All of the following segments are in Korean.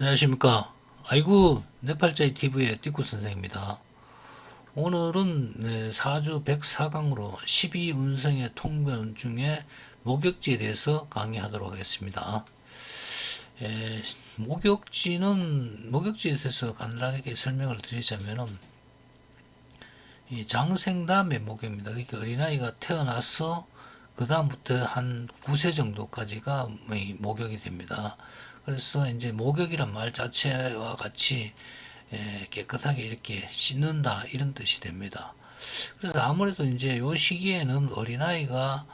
안녕하십니까. 아이고, 네팔자이 TV의 띠꾸 선생입니다. 오늘은 사주 104강으로 12운성의 통변 중에 목욕지에 대해서 강의하도록 하겠습니다. 목욕지에 대해서 간단하게 설명을 드리자면은, 이 장생 다음에 목욕입니다. 그러니까 어린아이가 태어나서 그 다음부터 한 9세 정도까지가 목욕이 됩니다. 그래서 이제 목욕이란 말 자체와 같이 깨끗하게 이렇게 씻는다 이런 뜻이 됩니다. 그래서 아무래도 이제 요 시기에는 어린아이다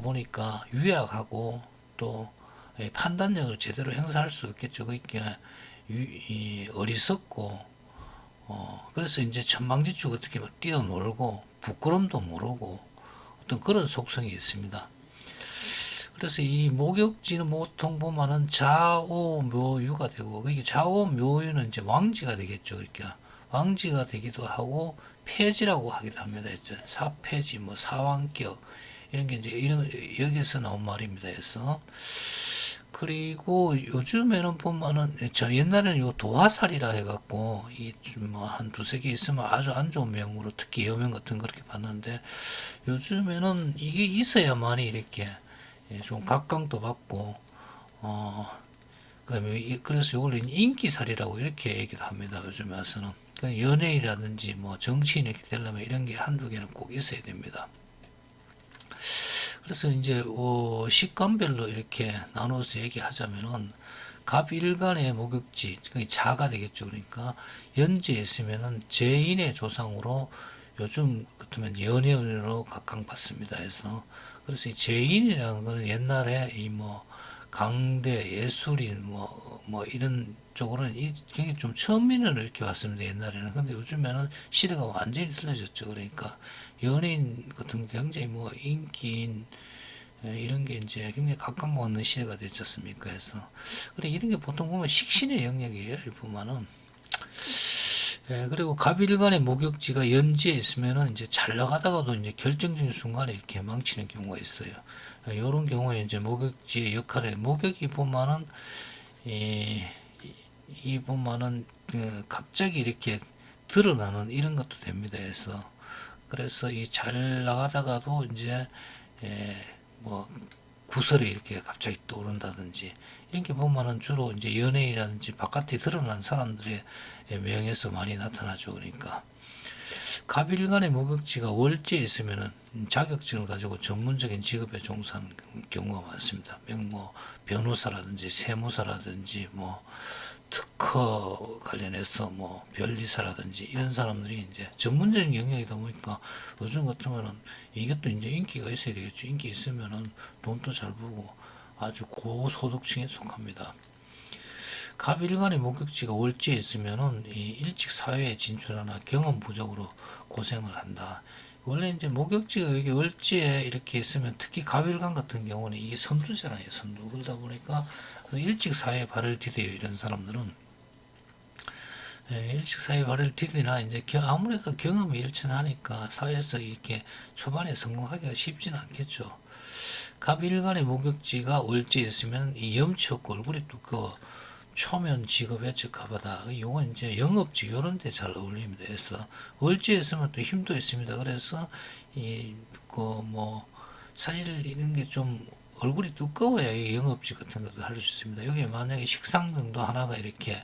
보니까 유약하고 또 판단력을 제대로 행사할 수 없겠죠. 그러니까 어리석고 그래서 이제 천방지축 어떻게 막 뛰어놀고 부끄럼도 모르고 어떤 그런 속성이 있습니다. 그래서 이 목욕지는 보통 보면은 좌오묘유가 되고, 그게 좌오묘유는 이제 왕지가 되겠죠. 그러니까 왕지가 되기도 하고 폐지라고 하기도 합니다. 이제 사폐지, 뭐 사왕격 이런 게 이제 이런 여기서 나온 말입니다. 그래서 그리고 요즘에는 보면은 저 옛날에는 요 도화살이라 해갖고 이 뭐 한 두세 개 있으면 아주 안 좋은 명으로 특히 여명 같은 거 그렇게 봤는데 요즘에는 이게 있어야만이 이렇게 좀 각광도 받고 어 그다음에 그래서 이걸 인기살이라고 이렇게 얘기도 합니다. 요즘에 와서는 연예인이라든지 뭐 정치인 이렇게 되려면 이런 게 한두 개는 꼭 있어야 됩니다. 그래서 이제 식감별로 이렇게 나눠서 얘기하자면은 갑일간의 목욕지, 자가 되겠죠. 그러니까 연지에 있으면은 제인의 조상으로 요즘 같으면 연예인으로 각광받습니다. 해서 그래서 이 제인이라는 거는 옛날에 이 뭐 강대 예술인 뭐 이런 쪽으로는 굉장히 좀 천민을 이렇게 봤습니다. 옛날에는. 근데 요즘에는 시대가 완전히 틀려졌죠. 그러니까 연예인 같은 게 굉장히 뭐 인기인 이런 게 이제 굉장히 각광받는 시대가 됐지 않습니까? 그래서 그래 이런 게 보통 보면 식신의 영역이에요. 이렇게 보면은 그리고 갑일간의 목욕지가 연지에 있으면은 이제 잘 나가다가도 이제 결정적인 순간에 이렇게 망치는 경우가 있어요. 이런 경우에 이제 목욕지의 역할을 목욕이 보면은 이, 이 보면은 갑자기 이렇게 드러나는 이런 것도 됩니다. 그래서 이 잘 나가다가도 이제 뭐 구설이 이렇게 갑자기 떠오른다든지 이런 게 보면은 주로 이제 연예인이라든지 바깥에 드러난 사람들의 명예에서 많이 나타나죠. 그러니까 갑일간의 목욕지가 월지에 있으면은 자격증을 가지고 전문적인 직업에 종사하는 경우가 많습니다. 뭐 변호사라든지 세무사라든지 뭐 특허 관련해서 뭐 변리사라든지 이런 사람들이 이제 전문적인 영역이다 보니까 요즘 같으면은 이것도 이제 인기가 있어야 되겠죠. 인기 있으면은 돈도 잘 벌고 아주 고소득층에 속합니다. 갑일간의 목욕지가 월지에 있으면은 일찍 사회에 진출하나 경험 부족으로 고생을 한다. 원래 이제 목욕지가 여기 월지에 이렇게 있으면 특히 갑일간 같은 경우는 이게 선두잖아요. 선두. 그러다 보니까 일찍 사회에 발을 디뎌요. 이런 사람들은. 일찍 사회에 발을 디디나 이제 아무래도 경험이 일천하니까 사회에서 이렇게 초반에 성공하기가 쉽지는 않겠죠. 갑일간의 목욕지가 월지에 있으면 이 염치 없고 얼굴이 두꺼워 초면 직업에 적합하다. 이건 이제 영업직 이런 데 잘 어울립니다. 그래서 월지에 있으면 또 힘도 있습니다. 그래서 이그뭐 사실 이런 게 좀 얼굴이 두꺼워야 이 영업직 같은 것도 할 수 있습니다. 여기 만약에 식상등도 하나가 이렇게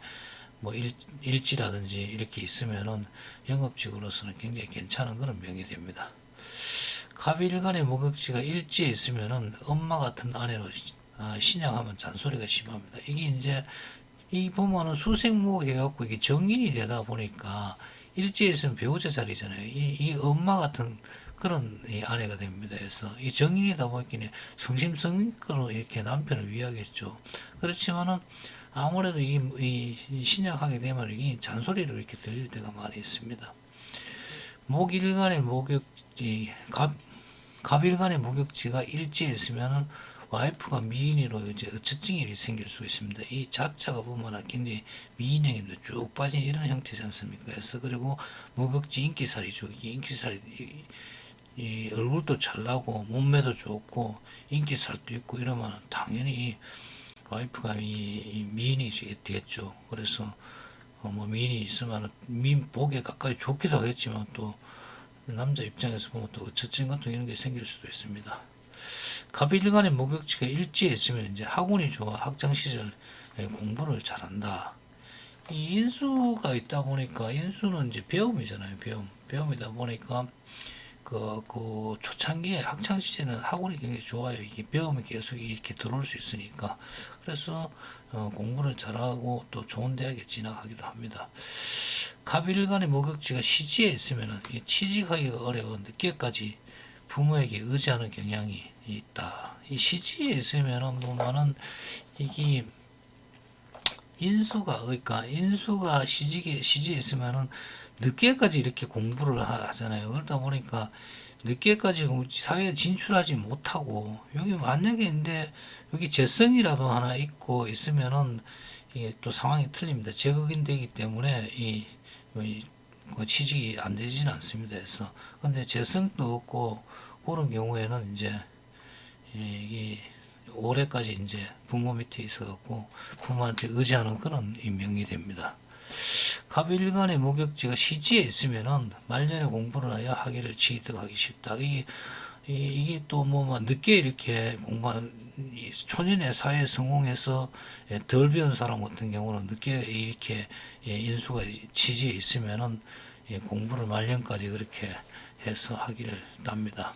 뭐 일지라든지 이렇게 있으면은 영업직으로서는 굉장히 괜찮은 그런 명이 됩니다. 갑일간의 목욕지가 일지에 있으면은 엄마 같은 아내로 신약하면 잔소리가 심합니다. 이게 이제 이 보면은 수생목 해갖고 이게 정인이 되다 보니까 일지에 있으면 배우자 자리잖아요. 이 엄마 같은 그런 이 아내가 됩니다. 그래서 이 정인이다 보니까 성심성의껏 이렇게 남편을 위하겠죠. 그렇지만은 아무래도 이 신약하게 되면 이게 잔소리로 이렇게 들릴 때가 많이 있습니다. 목일간의 목욕지, 갑일간의 목욕지가 일지에 있으면은 와이프가 미인으로 이제 어처증 일이 생길 수 있습니다. 이 자체가 보면 굉장히 미인형인데 쭉 빠진 이런 형태지 않습니까? 그래서 그리고 목욕지 인기살이죠. 이 인기살 이 얼굴도 잘 나고 몸매도 좋고 인기살도 있고 이러면 당연히 와이프가 이 미인이 되겠죠. 그래서 뭐 미인이 있으면 미인 보기에 가까이 좋기도 하겠지만 또 남자 입장에서 보면 또 어처증 같은 이런 게 생길 수도 있습니다. 갑일간의 목욕지가 일지에 있으면 이제 학운이 좋아 학창 시절 공부를 잘한다. 이 인수가 있다 보니까 인수는 이제 배움이잖아요. 배움이다 보니까 그 초창기에 학창 시절은 학원이 굉장히 좋아요. 이게 배움이 계속 이렇게 들어올 수 있으니까. 그래서 공부를 잘하고 또 좋은 대학에 진학하기도 합니다. 갑일간의 목욕지가 시지에 있으면은 취직하기가 어려워 늦게까지 부모에게 의지하는 경향이 있다. 이 시지에 있으면은 보면은 이게 그러니까 인수가 시지에 있으면은 늦게까지 이렇게 공부를 하잖아요. 그러다 보니까 늦게까지 사회에 진출하지 못하고 여기 만약에 근데 여기 재성이라도 하나 있고 있으면은 이게 또 상황이 틀립니다. 재극인되기 때문에 그 취직이 안 되지는 않습니다. 그래서 근데 재성도 없고 그런 경우에는 이제 이게 올해까지 이제 부모 밑에 있어갖고 부모한테 의지하는 그런 임명이 됩니다. 갑일간의 목욕지가 시지에 있으면은 말년에 공부를 하여 학위를 취득하기 쉽다. 이게 또 뭐 늦게 이렇게 초년에 사회에 성공해서 덜 배운 사람 같은 경우는 늦게 이렇게 인수가 지지에 있으면은 공부를 말년까지 그렇게 해서 학위를 땁니다.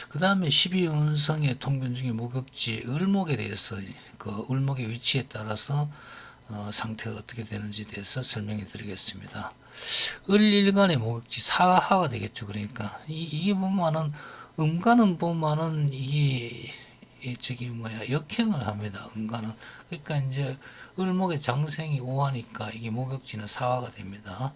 그 다음에 12운성의 통변 중에 목욕지 을목에 대해서 그 을목의 위치에 따라서 상태가 어떻게 되는지에 대해서 설명해 드리겠습니다. 을일간의 목욕지 사화가 되겠죠. 그러니까 이게 보면은 음간은 보면은 이게 역행을 합니다. 음간은 그러니까 이제 을목의 장생이 오하니까 이게 목욕지는 사화가 됩니다.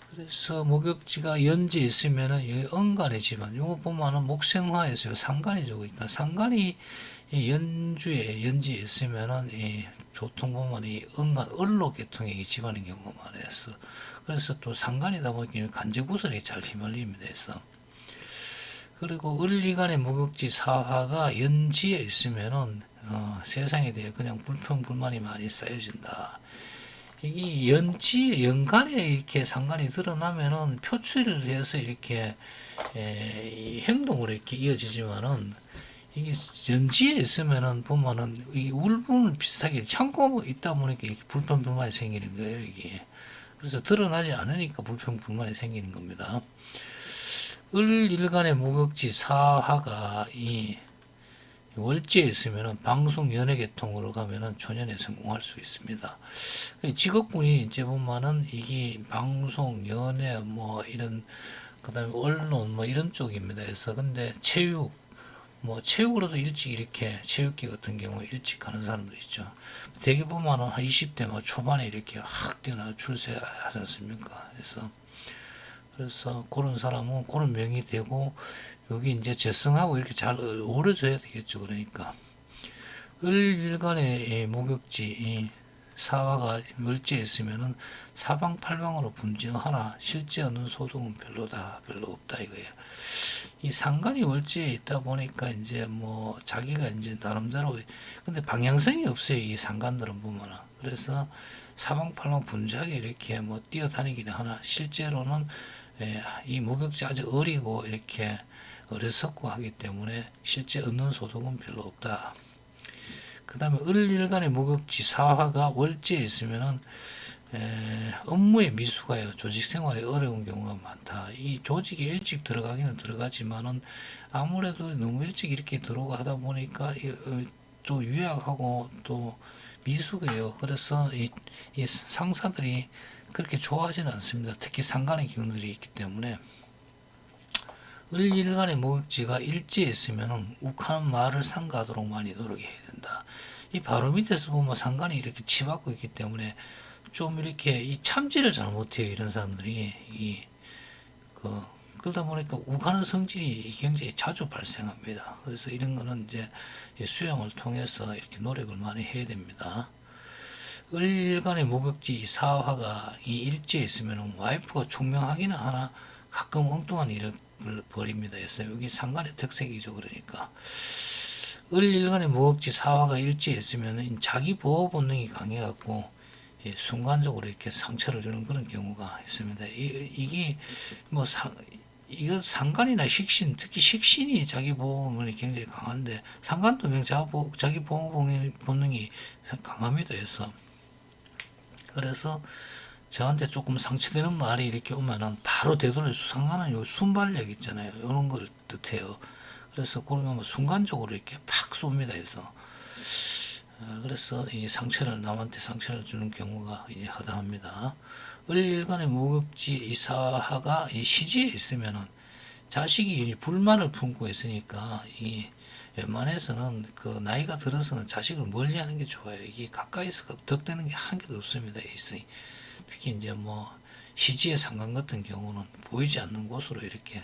그래서 목욕지가 연지에 있으면은 언간이지만 요거 보면은 목생화에서 상간이죠. 그러니까 상간이 연지에 있으면은 보통 보면 이 언간 을로 계통의 집안인 경우가 많아서 그래서 또 상간이다 보니까 간제구설이 잘 휘말립니다. 그래서 그리고 을리간의 목욕지 사화가 연지에 있으면은 세상에 대해 그냥 불평불만이 많이 쌓여진다. 이게 연간에 이렇게 상관이 드러나면은 표출을 해서 이렇게 행동으로 이렇게 이어지지만은 이게 연지에 있으면은 보면은 이 울분은 비슷하게 참고 있다 보니까 이렇게 불평불만이 생기는 거예요. 이게 그래서 드러나지 않으니까 불평불만이 생기는 겁니다. 을일간의 목욕지 사화가 이 월지에 있으면은 방송 연예 계통으로 가면은 초년에 성공할 수 있습니다. 직업군이 이제 보면은 이게 방송 연예 뭐 이런 그다음에 언론 뭐 이런 쪽입니다. 그래서 근데 체육으로도 일찍 이렇게 체육계 같은 경우 일찍 가는 사람도 있죠. 대개 보면은 한 20대 뭐 초반에 이렇게 확 뛰어나 출세하지 않습니까? 그래서 그런 사람은 그런 명이 되고 여기 이제 재성하고 이렇게 잘 어우러져야 되겠죠. 그러니까 을일간의 목욕지 사화가 월지에 있으면은 사방팔방으로 분지하나 실제 얻는 소득은 별로 없다 이거예요. 이 상간이 월지에 있다 보니까 이제 뭐 자기가 이제 나름대로 근데 방향성이 없어요. 이 상간들은 보면은 그래서 사방팔방 분주하게 이렇게 뭐 뛰어다니기는 하나 실제로는 이 목욕지 아주 어리고 이렇게 어리석고 하기 때문에 실제 얻는 소득은 별로 없다. 그 다음에 을일간의 목욕지 사화가 월지에 있으면은 업무에 미숙하여 조직 생활에 어려운 경우가 많다. 이 조직에 일찍 들어가기는 들어가지만은 아무래도 너무 일찍 이렇게 들어오고 하다 보니까 또 유약하고 또 미숙해요. 그래서 이 상사들이 그렇게 좋아하지는 않습니다. 특히 상간의 기운들이 있기 때문에 을일간의 목욕지가 일지에 있으면 욱하는 말을 상가하도록 많이 노력해야 된다. 이 바로 밑에서 보면 상간이 이렇게 치받고 있기 때문에 좀 이렇게 이 참지를 잘 못해요. 이런 사람들이 그러다 보니까 욱하는 성질이 굉장히 자주 발생합니다. 그래서 이런 거는 이제 수양을 통해서 이렇게 노력을 많이 해야 됩니다. 을일간의 목욕지 사화가 이 일지에 있으면 와이프가 총명하기는 하나 가끔 엉뚱한 일을 벌입니다. 그래서 여기 상간의 특색이죠. 그러니까 을일간의 무극지 사화가 일치했으면 자기 보호 본능이 강해갖고 순간적으로 이렇게 상처를 주는 그런 경우가 있습니다. 이게 뭐 이거 상간이나 식신, 특히 식신이 자기 보호문이 굉장히 강한데 상간도 자기 보호 본능이 강합니다. 그래서 저한테 조금 상처되는 말이 이렇게 오면은 바로 되돌려 상간은 요 순발력 있잖아요. 이런 걸 뜻해요. 그래서 그러면 뭐 순간적으로 이렇게 팍 쏩니다. 그래서 이 남한테 상처를 주는 경우가 허다합니다. 을일간의 무극지 이 사화가 이 시지에 있으면은 자식이 불만을 품고 있으니까 이 웬만해서는 그 나이가 들어서는 자식을 멀리하는 게 좋아요. 이게 가까이서 덕대는 게 한 개도 없습니다. 특히 이제 뭐 시지의 상관 같은 경우는 보이지 않는 곳으로 이렇게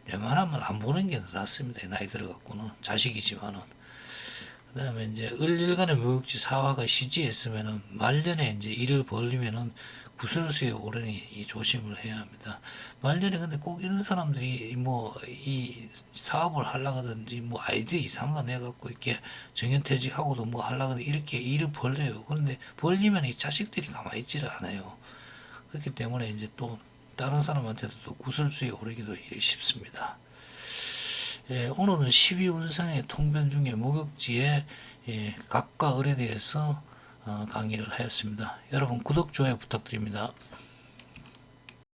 웬만하면 안 보는 게 낫습니다. 나이 들어갖고는 자식이지만은. 그 다음에 이제 을일간의 무역지 사화가 시지에 있으면은 말년에 이제 일을 벌리면은 구설수에 오르니 이 조심을 해야 합니다. 말년에 근데 꼭 이런 사람들이 뭐 이 사업을 하려고든지 뭐 아이디어 이상한 거 내갖고 이렇게 정년퇴직하고도 뭐 하려고 이렇게 일을 벌려요. 그런데 벌리면 이 자식들이 가만히 있지를 않아요. 그렇기 때문에 이제 또 다른 사람한테도 또 구설수에 오르기도 쉽습니다. 오늘은 12운상의 통변 중에 무격지의 각과 을에 대해서 강의를 하였습니다. 여러분 구독, 좋아요 부탁드립니다.